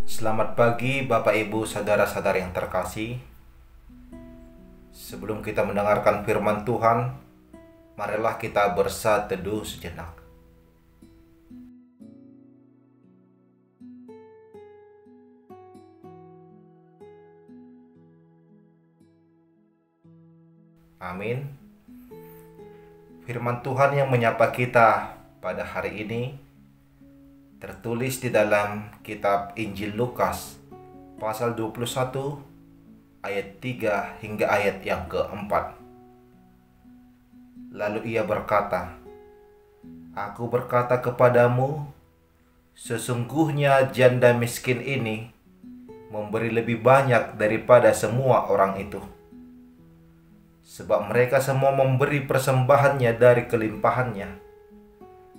Selamat pagi Bapak Ibu saudara-saudara yang terkasih. Sebelum kita mendengarkan firman Tuhan, marilah kita bersateduh sejenak. Amin. Firman Tuhan yang menyapa kita pada hari ini tertulis di dalam kitab Injil Lukas pasal 21 ayat 3 hingga ayat yang keempat. Lalu ia berkata, "Aku berkata kepadamu, sesungguhnya janda miskin ini memberi lebih banyak daripada semua orang itu. Sebab mereka semua memberi persembahannya dari kelimpahannya.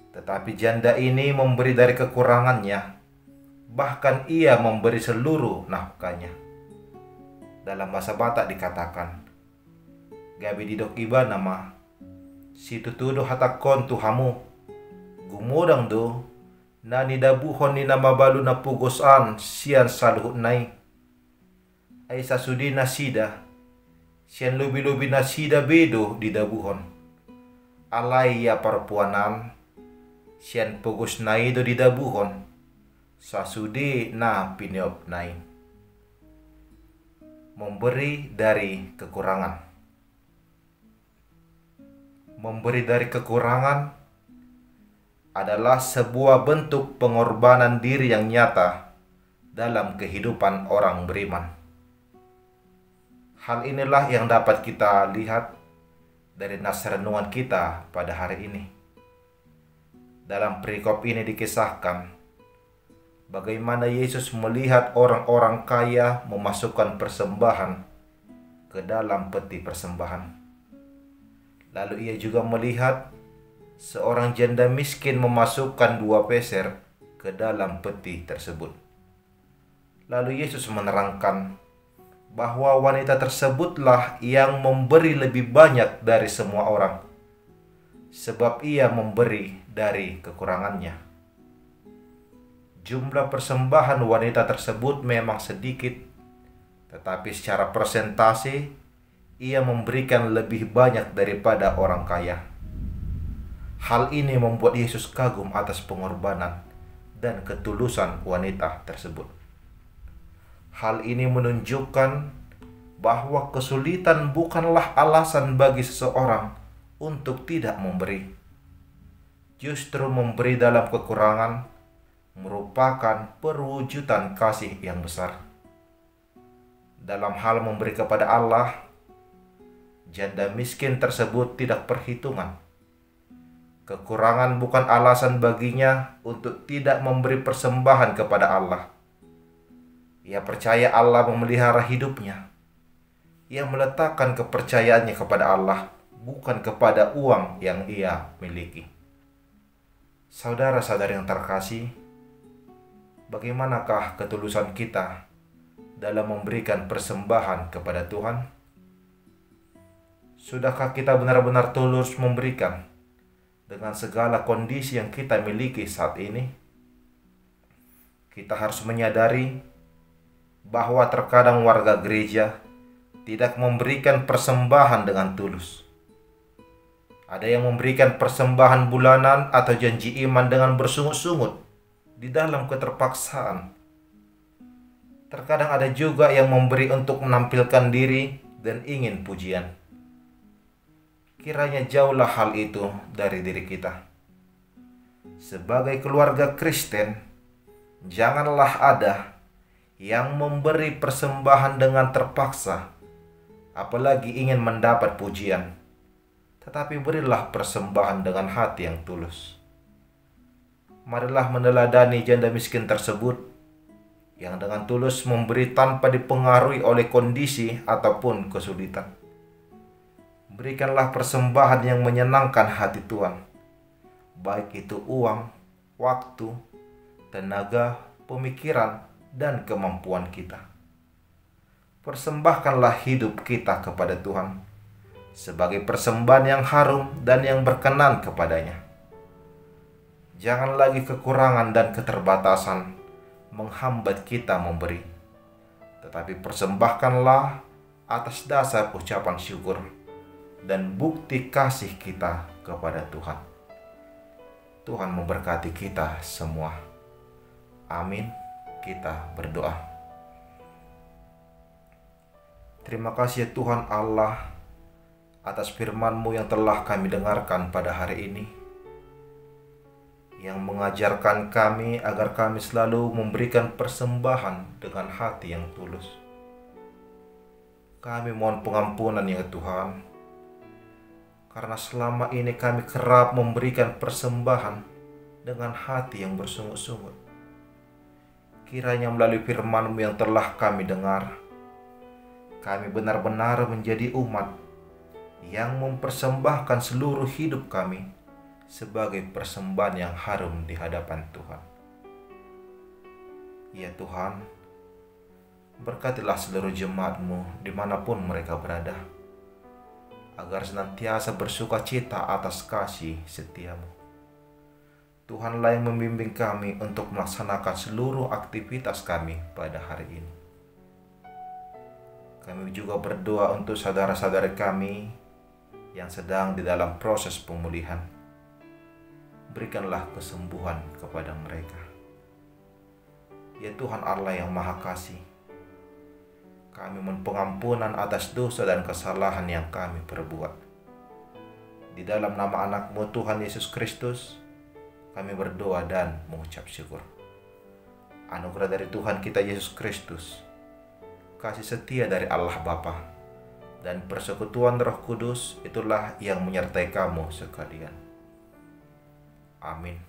Tetapi janda ini memberi dari kekurangannya, bahkan ia memberi seluruh nafkahnya." Dalam bahasa Batak dikatakan, "Gabi didok iba nama, situ tudo hatakon tuhamu, gumodang do, nani dabuhon ni nama balu na pugosan sian saluhut nai. Ay sasudi nasida, sian lubi-lubi nasida bedo di dabuhon. Alai ya perpuanan, sian pugos nai do di dabuhon, sasudi na piniop nai." Memberi dari kekurangan. Memberi dari kekurangan adalah sebuah bentuk pengorbanan diri yang nyata dalam kehidupan orang beriman. Hal inilah yang dapat kita lihat dari nas renungan kita pada hari ini. Dalam perikop ini dikisahkan bagaimana Yesus melihat orang-orang kaya memasukkan persembahan ke dalam peti persembahan. Lalu ia juga melihat seorang janda miskin memasukkan 2 peser ke dalam peti tersebut. Lalu Yesus menerangkan bahwa wanita tersebutlah yang memberi lebih banyak dari semua orang, sebab ia memberi dari kekurangannya. Jumlah persembahan wanita tersebut memang sedikit, tetapi secara persentase ia memberikan lebih banyak daripada orang kaya. Hal ini membuat Yesus kagum atas pengorbanan dan ketulusan wanita tersebut. Hal ini menunjukkan bahwa kesulitan bukanlah alasan bagi seseorang untuk tidak memberi. Justru memberi dalam kekurangan merupakan perwujudan kasih yang besar. Dalam hal memberi kepada Allah, janda miskin tersebut tidak perhitungan. Kekurangan bukan alasan baginya untuk tidak memberi persembahan kepada Allah. Ia percaya Allah memelihara hidupnya. Ia meletakkan kepercayaannya kepada Allah, bukan kepada uang yang ia miliki. Saudara-saudari yang terkasih, bagaimanakah ketulusan kita dalam memberikan persembahan kepada Tuhan? Sudahkah kita benar-benar tulus memberikan dengan segala kondisi yang kita miliki saat ini? Kita harus menyadari bahwa terkadang warga gereja tidak memberikan persembahan dengan tulus. Ada yang memberikan persembahan bulanan atau janji iman dengan bersungut-sungut di dalam keterpaksaan. Terkadang ada juga yang memberi untuk menampilkan diri dan ingin pujian. Kiranya jauhlah hal itu dari diri kita. Sebagai keluarga Kristen, janganlah ada yang memberi persembahan dengan terpaksa, apalagi ingin mendapat pujian. Tetapi berilah persembahan dengan hati yang tulus. Marilah meneladani janda miskin tersebut yang dengan tulus memberi tanpa dipengaruhi oleh kondisi ataupun kesulitan. Berikanlah persembahan yang menyenangkan hati Tuhan, baik itu uang, waktu, tenaga, pemikiran, dan kemampuan kita. Persembahkanlah hidup kita kepada Tuhan sebagai persembahan yang harum dan yang berkenan kepadanya. Jangan lagi kekurangan dan keterbatasan menghambat kita memberi, tetapi persembahkanlah atas dasar ucapan syukur dan bukti kasih kita kepada Tuhan. Tuhan memberkati kita semua. Amin. Kita berdoa. Terima kasih ya Tuhan Allah atas firman-Mu yang telah kami dengarkan pada hari ini, yang mengajarkan kami agar kami selalu memberikan persembahan dengan hati yang tulus. Kami mohon pengampunan ya Tuhan, karena selama ini kami kerap memberikan persembahan dengan hati yang bersungut-sungut. Kiranya melalui firman-Mu yang telah kami dengar, kami benar-benar menjadi umat yang mempersembahkan seluruh hidup kami sebagai persembahan yang harum di hadapan Tuhan. Ya Tuhan, berkatilah seluruh jemaat-Mu dimanapun mereka berada, agar senantiasa bersuka cita atas kasih setia-Mu. Tuhanlah yang membimbing kami untuk melaksanakan seluruh aktivitas kami pada hari ini. Kami juga berdoa untuk saudara-saudara kami yang sedang di dalam proses pemulihan. Berikanlah kesembuhan kepada mereka. Ya Tuhan Allah yang Maha Kasih, kami mohon pengampunan atas dosa dan kesalahan yang kami perbuat. Di dalam nama anak-Mu Tuhan Yesus Kristus, kami berdoa dan mengucap syukur. Anugerah dari Tuhan kita Yesus Kristus, kasih setia dari Allah Bapa, dan persekutuan Roh Kudus itulah yang menyertai kamu sekalian. Amin.